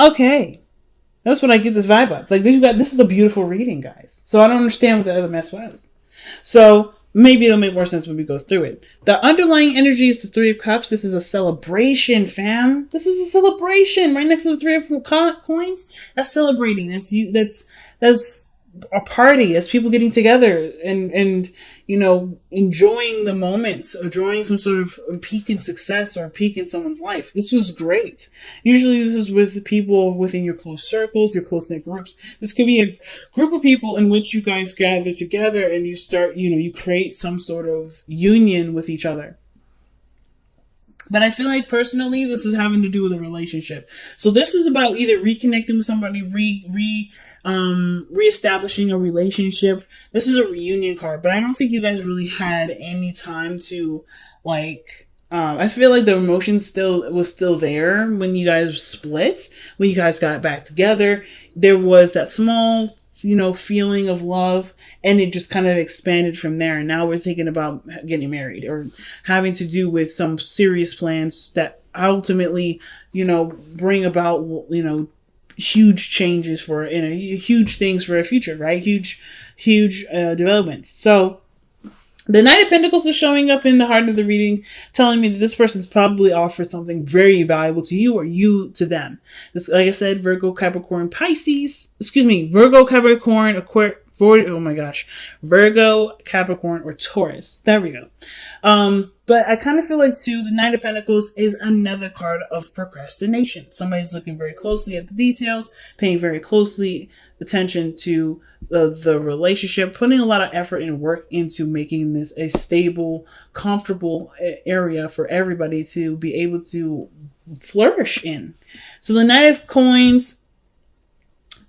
Okay. That's what I get this vibe of. Like this is a beautiful reading, guys. So I don't understand what the other mess was. So maybe it'll make more sense when we go through it. The underlying energy is the Three of Cups. This is a celebration, fam. This is a celebration. Right next to the Three of Coins. That's celebrating. That's you. That's a party. It's people getting together and enjoying the moment, enjoying some sort of peak in success or a peak in someone's life. This was great. Usually this is with people within your close circles, your close knit groups. This could be a group of people in which you guys gather together and you start, you create some sort of union with each other. But I feel like personally, this is having to do with a relationship. So this is about either reconnecting with somebody, reestablishing a relationship. This is a reunion card, but I don't think you guys really had any time to I feel like the emotion was still there when you guys split, when you guys got back together. There was that small, feeling of love, and it just kind of expanded from there. And now we're thinking about getting married or having to do with some serious plans that ultimately, bring about, huge changes huge things for a future, right? Huge developments. So the Knight of Pentacles is showing up in the heart of the reading, telling me that this person's probably offered something very valuable to you or you to them. This, like I said, Virgo, Capricorn, Virgo, Capricorn, or Taurus. There we go. But I kind of feel like too, the Knight of Pentacles is another card of procrastination. Somebody's looking very closely at the details, paying very closely attention to the relationship, putting a lot of effort and work into making this a stable, comfortable area for everybody to be able to flourish in. So the Knight of Coins,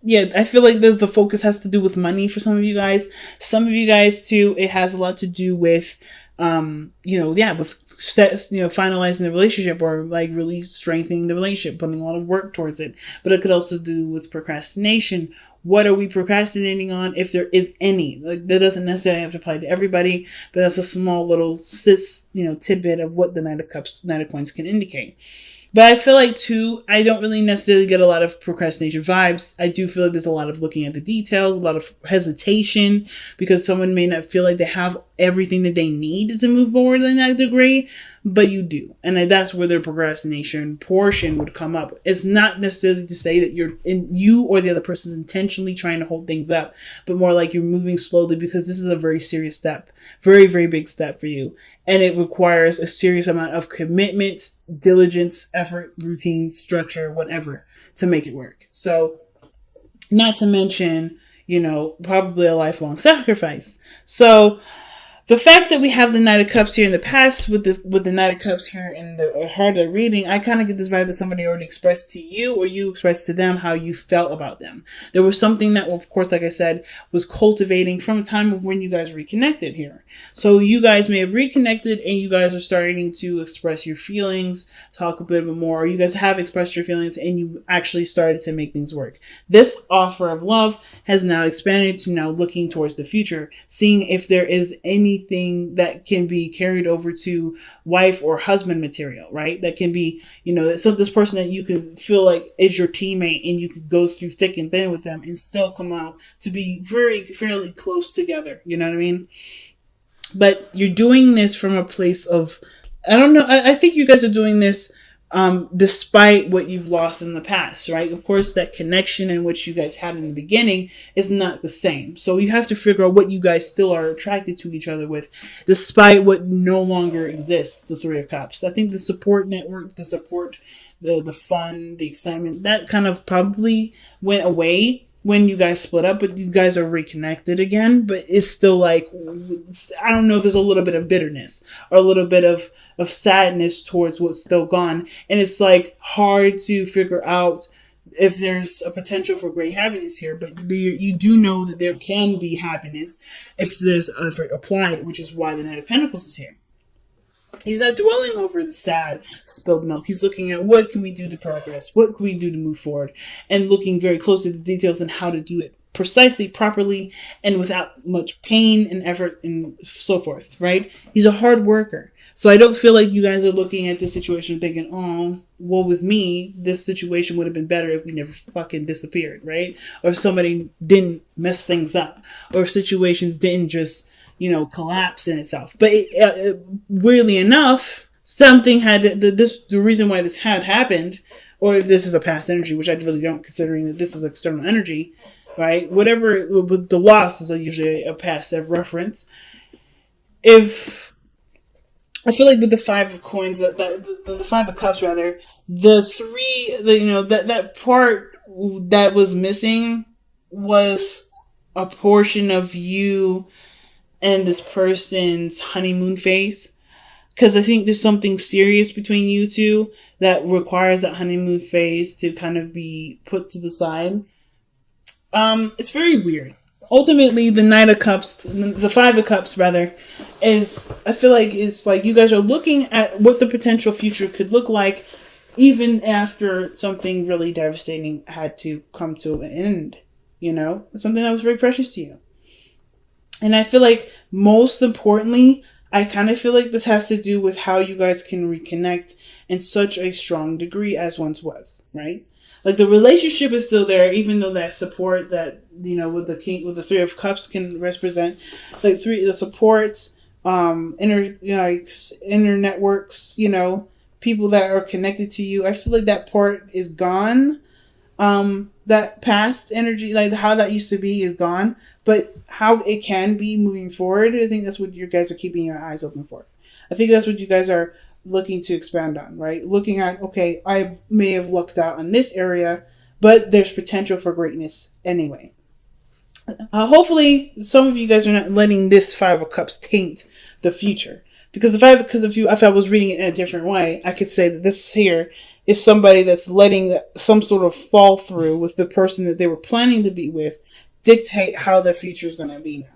yeah, I feel like the focus has to do with money for some of you guys. Some of you guys too, it has a lot to do with, finalizing the relationship or really strengthening the relationship, putting a lot of work towards it. But it could also do with procrastination. What are we procrastinating on, if there is any? That doesn't necessarily have to apply to everybody, but that's a small little tidbit of what the Knight of Coins can indicate. But I feel like too, I don't really necessarily get a lot of procrastination vibes. I do feel like there's a lot of looking at the details, a lot of hesitation, because someone may not feel like they have everything that they need to move forward in that degree, but you do. And that's where the procrastination portion would come up. It's not necessarily to say that you or the other person is intentionally trying to hold things up, but more like you're moving slowly because this is a very serious step, very, very big step for you. And it requires a serious amount of commitment, diligence, effort, routine, structure, whatever, to make it work. So, not to mention, probably a lifelong sacrifice. So, the fact that we have the Knight of Cups here in the past with the Knight of Cups here in the heart of the reading, I kind of get this vibe that somebody already expressed to you or you expressed to them how you felt about them. There was something that, of course, like I said, was cultivating from a time of when you guys reconnected here. So you guys may have reconnected and you guys are starting to express your feelings, talk a bit more, or you guys have expressed your feelings and you actually started to make things work. This offer of love has now expanded to now looking towards the future, seeing if there is anything that can be carried over to wife or husband material, right? That can be, so this person that you can feel like is your teammate and you can go through thick and thin with them and still come out to be fairly close together. You know what I mean? But you're doing this from a place of, I don't know. I think you guys are doing this despite what you've lost in the past, right? Of course, that connection in which you guys had in the beginning is not the same. So you have to figure out what you guys still are attracted to each other with, despite what no longer exists, the Three of Cups. I think the support network, the support, the fun, the excitement, that kind of probably went away when you guys split up, but you guys are reconnected again. But it's still I don't know if there's a little bit of bitterness or a little bit of sadness towards what's still gone. And it's hard to figure out if there's a potential for great happiness here, but you do know that there can be happiness if there's effort applied, which is why the Knight of Pentacles is here. He's not dwelling over the sad spilled milk. He's looking at what can we do to progress? What can we do to move forward? And looking very closely at the details and how to do it precisely, properly, and without much pain and effort and so forth, right? He's a hard worker. So I don't feel like you guys are looking at this situation thinking, oh, woe was me. This situation would have been better if we never fucking disappeared, right? Or if somebody didn't mess things up. Or if situations didn't just, collapse in itself. But weirdly enough, something had the reason why this had happened, or if this is a past energy, which I really don't, considering that this is external energy, right? Whatever, the loss is usually a past reference. If I feel like with the Five of Coins, the Five of Cups rather, the three, that part that was missing was a portion of you and this person's honeymoon phase. Because I think there's something serious between you two that requires that honeymoon phase to kind of be put to the side. It's very weird. Ultimately, the Knight of Cups, the Five of Cups rather, I feel like it's like you guys are looking at what the potential future could look like, even after something really devastating had to come to an end. Something that was very precious to you. And I feel like most importantly, I kind of feel like this has to do with how you guys can reconnect in such a strong degree as once was, right? Like the relationship is still there, even though that support that, with the Three of Cups can represent, like the supports, inner networks, people that are connected to you. I feel like that part is gone. That past energy, like how that used to be, is gone. But how it can be moving forward, I think that's what you guys are keeping your eyes open for. I think that's what you guys are looking to expand on, right? Looking at, okay, I may have lucked out on this area, but there's potential for greatness anyway. Hopefully, some of you guys are not letting this Five of Cups taint the future. Because if I was reading it in a different way, I could say that this here is somebody that's letting some sort of fall through with the person that they were planning to be with dictate how their future is going to be now.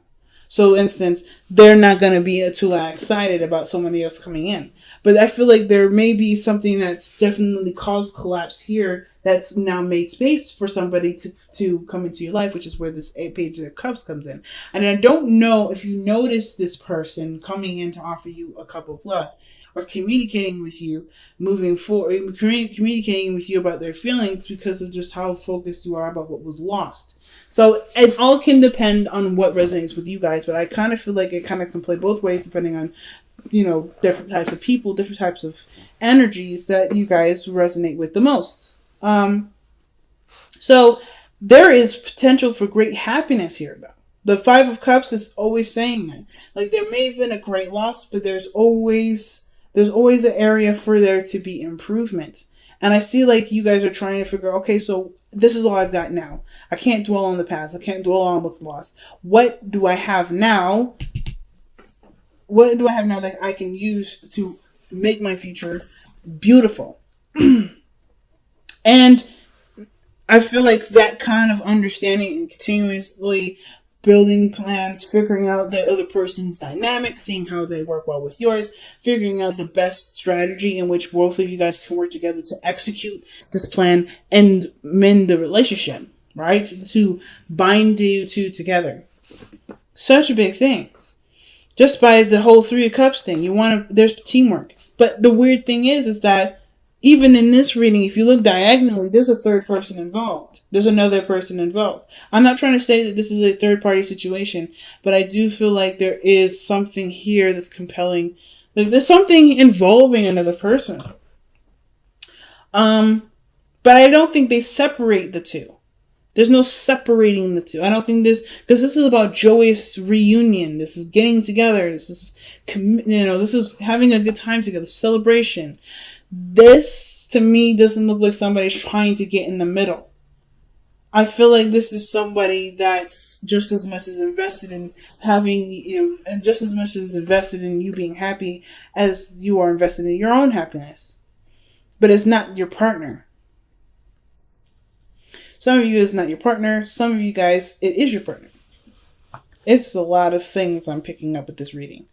So, instance, they're not going to be too excited about somebody else coming in. But I feel like there may be something that's definitely caused collapse here that's now made space for somebody to come into your life, which is where this Page of Cups comes in. And I don't know if you notice this person coming in to offer you a cup of luck or communicating with you moving forward, communicating with you about their feelings because of just how focused you are about what was lost. So it all can depend on what resonates with you guys, but I kind of feel like it kind of can play both ways depending on, different types of people, different types of energies that you guys resonate with the most. So there is potential for great happiness here, though. The Five of Cups is always saying that. Like, there may have been a great loss, but there's always an area for there to be improvement. And I see like you guys are trying to figure, okay, so this is all I've got now. I can't dwell on the past. I can't dwell on what's lost. What do I have now? What do I have now that I can use to make my future beautiful? And I feel like that kind of understanding and continuously building plans, figuring out the other person's dynamic, seeing how they work well with yours, figuring out the best strategy in which both of you guys can work together to execute this plan and mend the relationship, right? To bind you two together. Such a big thing. Just by the whole Three of Cups thing, there's teamwork. But the weird thing is that even in this reading, if you look diagonally, there's a third person involved. There's another person involved. I'm not trying to say that this is a third party situation, but I do feel like there is something here that's compelling. Like there's something involving another person. But I don't think they separate the two. There's no separating the two. I don't think because this is about joyous reunion. This is getting together. This is having a good time together, celebration. This, to me, doesn't look like somebody's trying to get in the middle. I feel like this is somebody that's just as much as invested in having, and just as much as invested in you being happy as you are invested in your own happiness. But it's not your partner. Some of you it's not your partner. Some of you guys, it is your partner. It's a lot of things I'm picking up with this reading.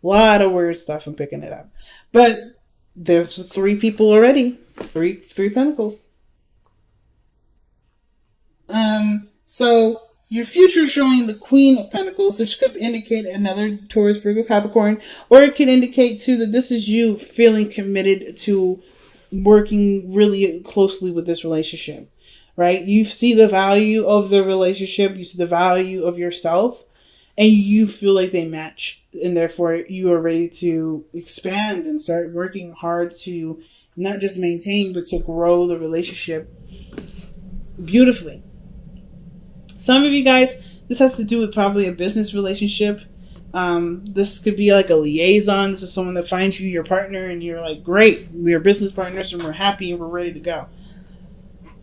A lot of weird stuff I'm picking it up. But there's 3 people already. Three pentacles. So Your future showing the Queen of Pentacles, which could indicate another Taurus, Virgo, Capricorn, or it could indicate too that this is you feeling committed to working really closely with this relationship, right? You see the value of the relationship, you see the value of yourself, and you feel like they match, and therefore you are ready to expand and start working hard to not just maintain, but to grow the relationship beautifully. Some of you guys, this has to do with probably a business relationship. This could be like a liaison. This is someone that finds you your partner and you're like, great, we are business partners and we're happy and we're ready to go.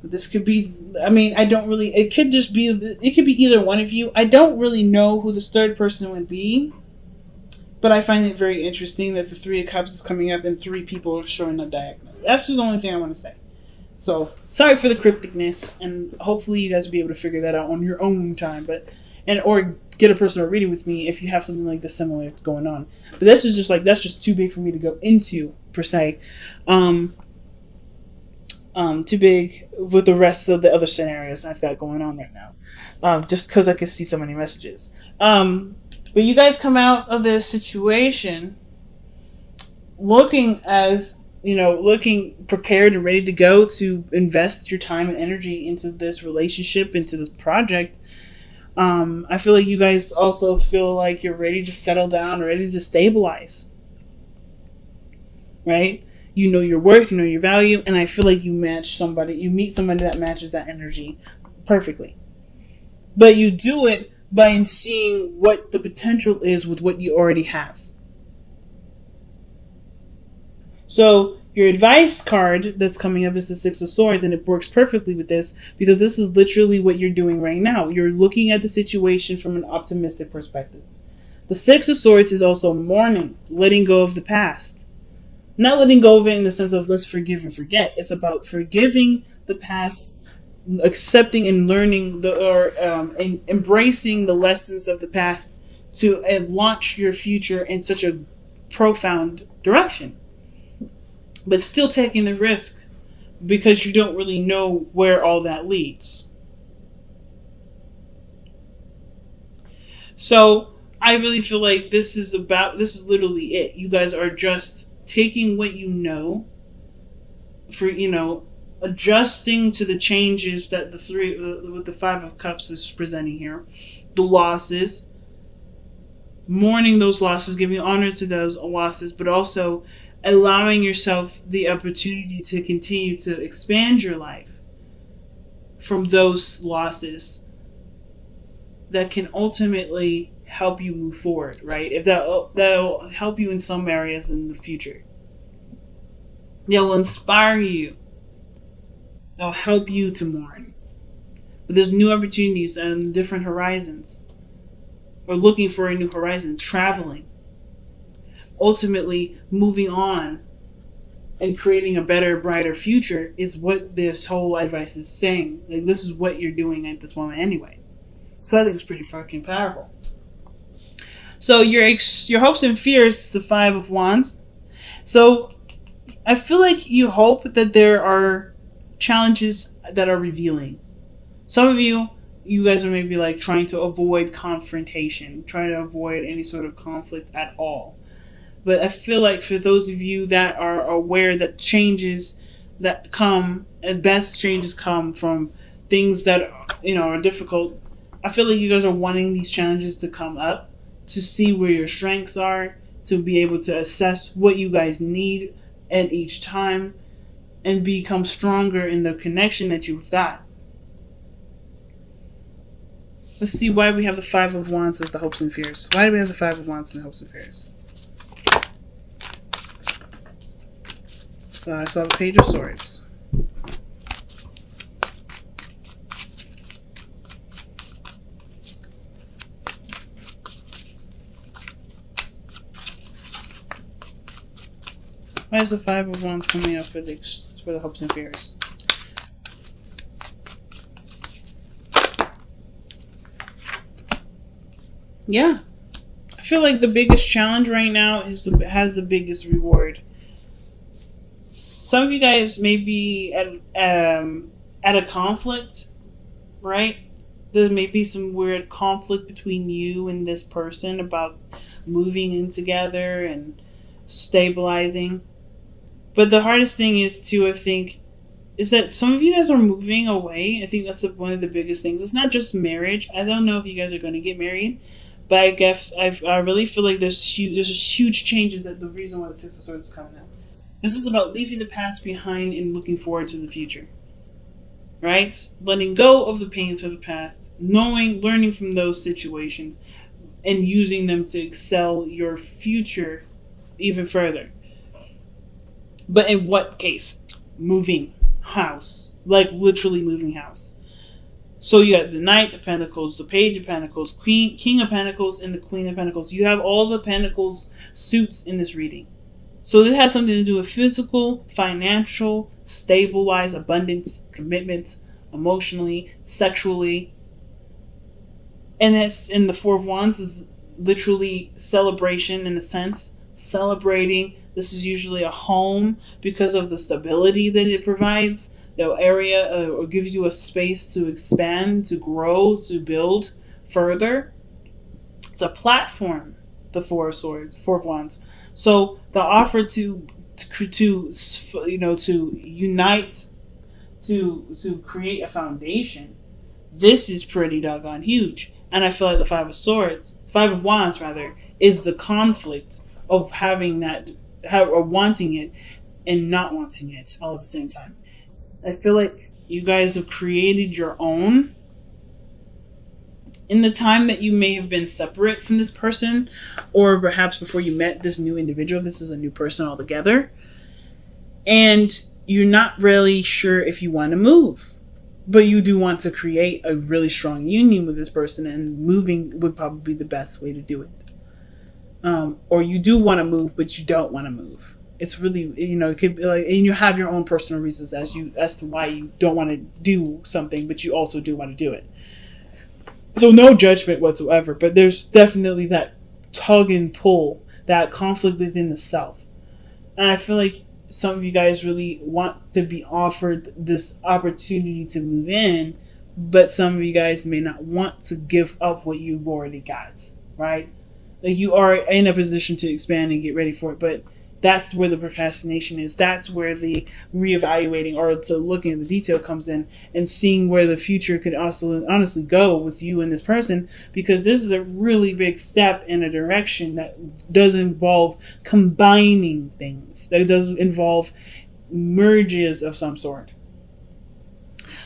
This could be, I don't really, it could be either one of you. I don't really know who this third person would be, but I find it very interesting that the Three of Cups is coming up and 3 people are showing up diagonally. That's just the only thing I want to say. So, sorry for the crypticness, and hopefully you guys will be able to figure that out on your own time, or get a personal reading with me if you have something like this similar going on. But this is that's just too big for me to go into, per se. Too big with the rest of the other scenarios I've got going on right now. Just because I can see so many messages. But you guys come out of this situation looking prepared and ready to go to invest your time and energy into this relationship, into this project. I feel like you guys also feel like you're ready to settle down, ready to stabilize. Right? You know your worth, you know your value, and I feel like you meet somebody that matches that energy perfectly. But you do it by seeing what the potential is with what you already have. So your advice card that's coming up is the Six of Swords, and it works perfectly with this because this is literally what you're doing right now. You're looking at the situation from an optimistic perspective. The Six of Swords is also mourning, letting go of the past. Not letting go of it in the sense of let's forgive and forget. It's about forgiving the past, accepting and learning and embracing the lessons of the past to launch your future in such a profound direction. But still taking the risk because you don't really know where all that leads. So I really feel like this is literally it. You guys are just taking what you know, adjusting to the changes that with the Five of Cups is presenting here. The losses, mourning those losses, giving honor to those losses, but also allowing yourself the opportunity to continue to expand your life from those losses that can ultimately help you move forward, right? If that'll help you in some areas in the future. They'll inspire you. They'll help you to mourn. But there's new opportunities and different horizons. Or looking for a new horizon, traveling. Ultimately, moving on and creating a better, brighter future is what this whole advice is saying. Like, this is what you're doing at this moment anyway. So I think it's pretty fucking powerful. So your hopes and fears is the Five of Wands. So I feel like you hope that there are challenges that are revealing. Some of you guys are maybe like trying to avoid confrontation, trying to avoid any sort of conflict at all. But I feel like for those of you that are aware that changes that come, and best changes come from things that are difficult, I feel like you guys are wanting these challenges to come up to see where your strengths are, to be able to assess what you guys need at each time, and become stronger in the connection that you've got. Let's see why we have the Five of Wands as the hopes and fears. Why do we have the Five of Wands and the hopes and fears? So I saw the Page of Swords. Why is the Five of Wands coming up for the hopes and fears? Yeah. I feel like the biggest challenge right now has the biggest reward. Some of you guys may be at a conflict, right? There may be some weird conflict between you and this person about moving in together and stabilizing. But the hardest thing is to, I think, is that some of you guys are moving away. I think that's one of the biggest things. It's not just marriage. I don't know if you guys are going to get married, but I guess I really feel like there's huge changes. That the reason why the Six of Swords is coming out. This is about leaving the past behind and looking forward to the future. Right? Letting go of the pains of the past, learning from those situations, and using them to excel your future even further. But in what case? Moving house. Like literally moving house. So you got the Knight of Pentacles, the Page of Pentacles, King of Pentacles, and the Queen of Pentacles. You have all the Pentacles suits in this reading. So this has something to do with physical, financial, stable-wise, abundance, commitment, emotionally, sexually. And that's in the Four of Wands is literally celebration in a sense. Celebrating. This is usually a home because of the stability that it provides. The area or gives you a space to expand, to grow, to build further. It's a platform, the Four of Swords, Four of Wands. So the offer to unite, to create a foundation, this is pretty doggone huge. And I feel like the Five of Wands rather, is the conflict of having that, or wanting it and not wanting it all at the same time. I feel like you guys have created your own in the time that you may have been separate from this person, or perhaps before you met this new individual. This is a new person altogether. And you're not really sure if you want to move, but you do want to create a really strong union with this person, and moving would probably be the best way to do it. Or you do want to move, but you don't want to move. It's really, it could be like, and you have your own personal reasons as to why you don't want to do something, but you also do want to do it. So no judgment whatsoever, but there's definitely that tug and pull, that conflict within the self. And I feel like some of you guys really want to be offered this opportunity to move in, but some of you guys may not want to give up what you've already got, right? Like you are in a position to expand and get ready for it, but that's where the procrastination is. That's where the reevaluating or to looking at the detail comes in, and seeing where the future could also honestly go with you and this person, because this is a really big step in a direction that does involve combining things, that does involve merges of some sort.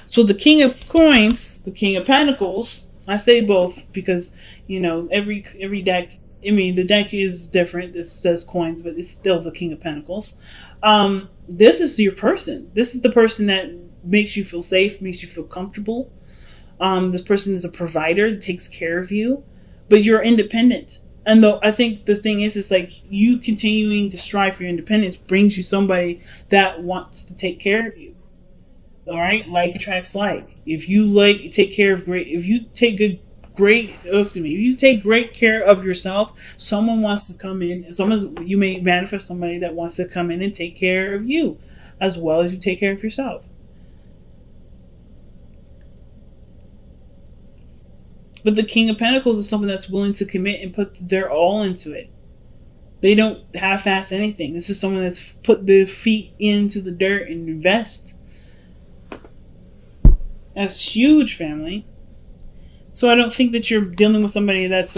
So the King of Coins, the King of Pentacles, I say both because, every deck, the deck is different. It says coins, but it's still the King of Pentacles. This is your person. This is the person that makes you feel safe, makes you feel comfortable. This person is a provider, takes care of you, but you're independent. And though I think the thing is like you continuing to strive for your independence brings you somebody that wants to take care of you. All right, like attracts like. If you take great care of yourself, someone wants to come in. You may manifest somebody that wants to come in and take care of you as well as you take care of yourself. But the King of Pentacles is someone that's willing to commit and put their all into it. They don't half-ass anything. This is someone that's put their feet into the dirt and invest. That's huge, family. So I don't think that you're dealing with somebody that's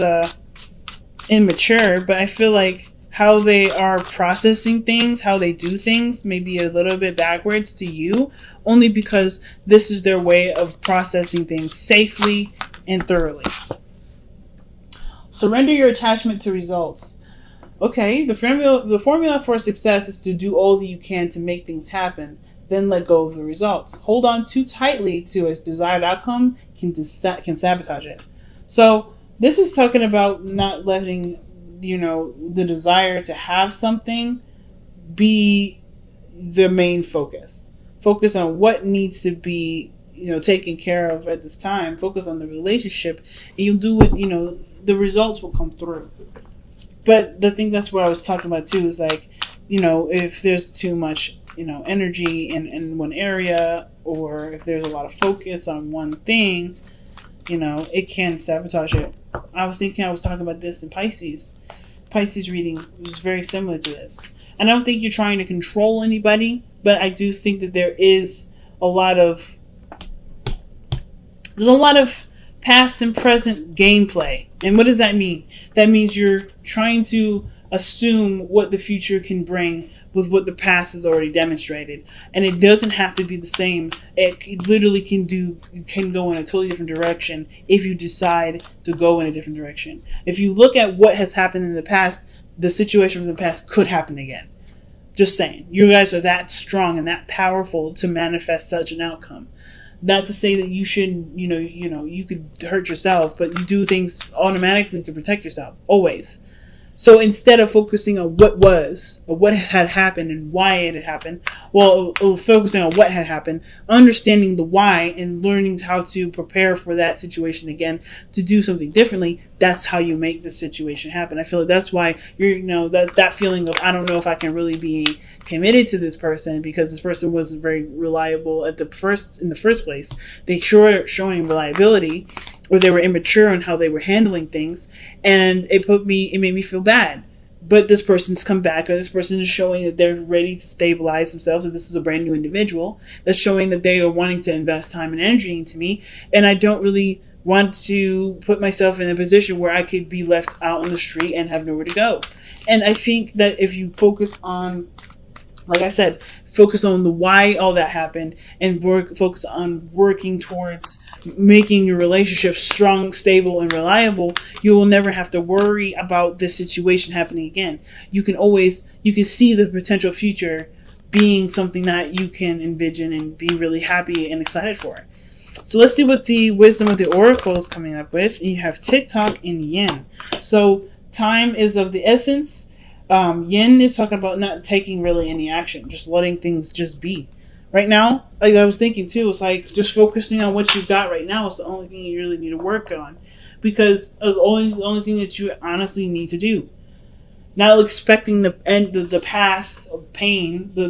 immature, but I feel like how they are processing things, how they do things, may be a little bit backwards to you, only because this is their way of processing things safely and thoroughly. Surrender your attachment to results. Okay, the formula for success is to do all that you can to make things happen, then let go of the results. Hold on too tightly to a desired outcome can sabotage it. So this is talking about not letting, the desire to have something be the main focus. Focus on what needs to be, taken care of at this time. Focus on the relationship, and you'll do it, the results will come through. But the thing that's what I was talking about too is like, if there's too much, energy in one area, or if there's a lot of focus on one thing, it can sabotage it. I was talking about this in Pisces. Pisces reading was very similar to this. And I don't think you're trying to control anybody, but I do think that there's a lot of past and present gameplay. And what does that mean? That means you're trying to assume what the future can bring with what the past has already demonstrated. And it doesn't have to be the same. It literally can go in a totally different direction if you decide to go in a different direction. If you look at what has happened in the past, the situation from the past could happen again. Just saying. You guys are that strong and that powerful to manifest such an outcome. Not to say that you shouldn't, you could hurt yourself, but you do things automatically to protect yourself. Always. So instead of focusing on what was, or what had happened and why it had happened, focusing on what had happened, understanding the why and learning how to prepare for that situation again to do something differently, that's how you make the situation happen. I feel like that's why that feeling of, I don't know if I can really be committed to this person because this person wasn't very reliable in the first place. They showing reliability, or they were immature on how they were handling things, and it made me feel bad. But this person's come back, or this person is showing that they're ready to stabilize themselves, and this is a brand new individual that's showing that they are wanting to invest time and energy into me, and I don't really want to put myself in a position where I could be left out on the street and have nowhere to go. And I think that if you focus on, like I said, focus on the why all that happened, and focus on working towards making your relationship strong, stable, and reliable, you will never have to worry about this situation happening again. You can see the potential future being something that you can envision and be really happy and excited for. So let's see what the wisdom of the oracle is coming up with. You have TikTok and Yin. So time is of the essence. Yin is talking about not taking really any action, just letting things just be. Right now, like I was thinking too, it's like just focusing on what you've got right now is the only thing you really need to work on, because it's the only thing that you honestly need to do. Not expecting the past of pain, the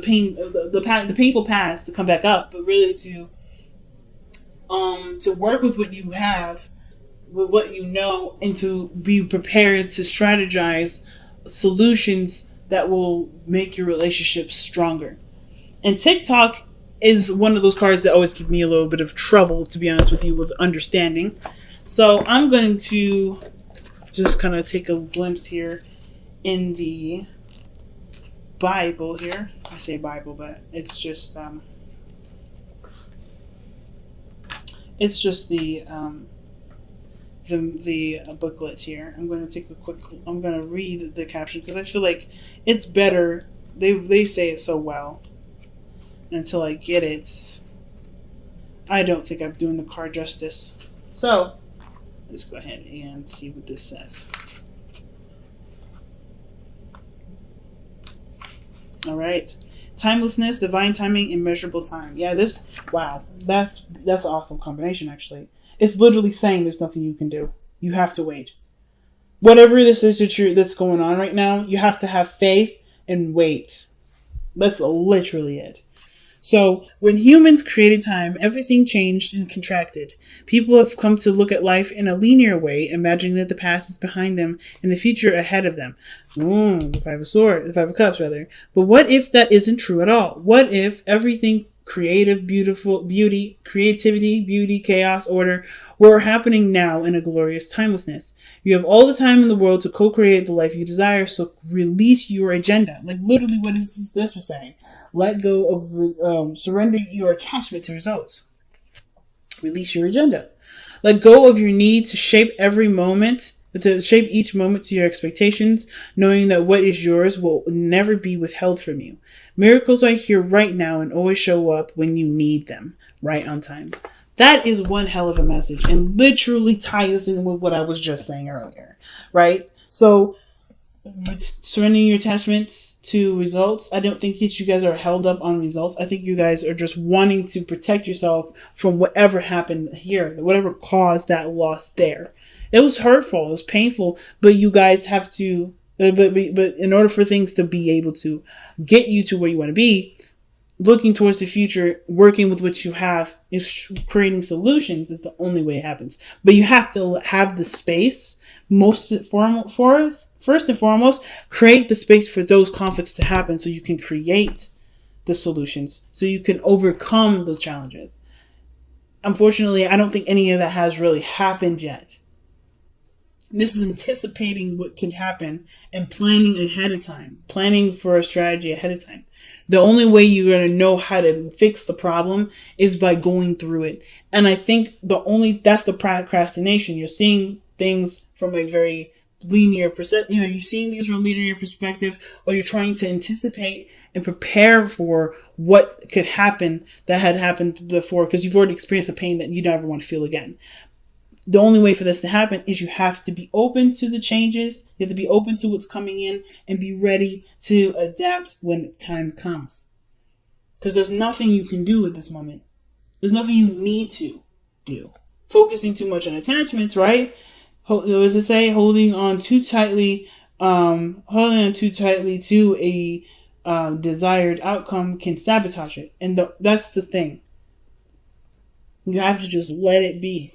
painful past to come back up, but really to work with what you have, with what you know, and to be prepared to strategize solutions that will make your relationship stronger. And TikTok is one of those cards that always give me a little bit of trouble, to be honest with you, with understanding. So I'm going to just kind of take a glimpse here in the Bible here. I say Bible, but it's just the booklet here. I'm going to read the caption because I feel like it's better. They say it so well. Until I get it, I don't think I'm doing the card justice. So let's go ahead and see what this says. All right. Timelessness, divine timing, immeasurable time. Yeah, that's an awesome combination, actually. It's literally saying there's nothing you can do. You have to wait. Whatever this is that's going on right now, you have to have faith and wait. That's literally it. So, when humans created time, everything changed and contracted. People have come to look at life in a linear way, imagining that the past is behind them and the future ahead of them. The Five of Cups, rather. But what if that isn't true at all? What if everything creativity, beauty, chaos, order, were happening now in a glorious timelessness? You have all the time in the world to co-create the life you desire, so release your agenda. Like, literally, what is this was saying? Let go of, surrender your attachment to results. Release your agenda. Let go of your need to shape each moment to your expectations, knowing that what is yours will never be withheld from you. Miracles are here right now and always show up when you need them, right on time. That is one hell of a message and literally ties in with what I was just saying earlier, right? So, surrendering your attachments to results, I don't think that you guys are held up on results. I think you guys are just wanting to protect yourself from whatever happened here, whatever caused that loss there. It was hurtful, it was painful, but you guys have to, but in order for things to be able to get you to where you want to be, looking towards the future, working with what you have, is creating solutions is the only way it happens. But you have to have the space, first and foremost, create the space for those conflicts to happen so you can create the solutions, so you can overcome those challenges. Unfortunately, I don't think any of that has really happened yet. This is anticipating what could happen and planning ahead of time, planning for a strategy ahead of time. The only way you're going to know how to fix the problem is by going through it. And I think that's the procrastination. You're seeing things from a very linear perspective. Either you're seeing these from a linear perspective, or you're trying to anticipate and prepare for what could happen that had happened before, because you've already experienced a pain that you never want to feel again. The only way for this to happen is you have to be open to the changes. You have to be open to what's coming in and be ready to adapt when time comes. Because there's nothing you can do at this moment. There's nothing you need to do. Focusing too much on attachments, right? What does it say? Holding on too tightly to a desired outcome can sabotage it. And that's the thing. You have to just let it be.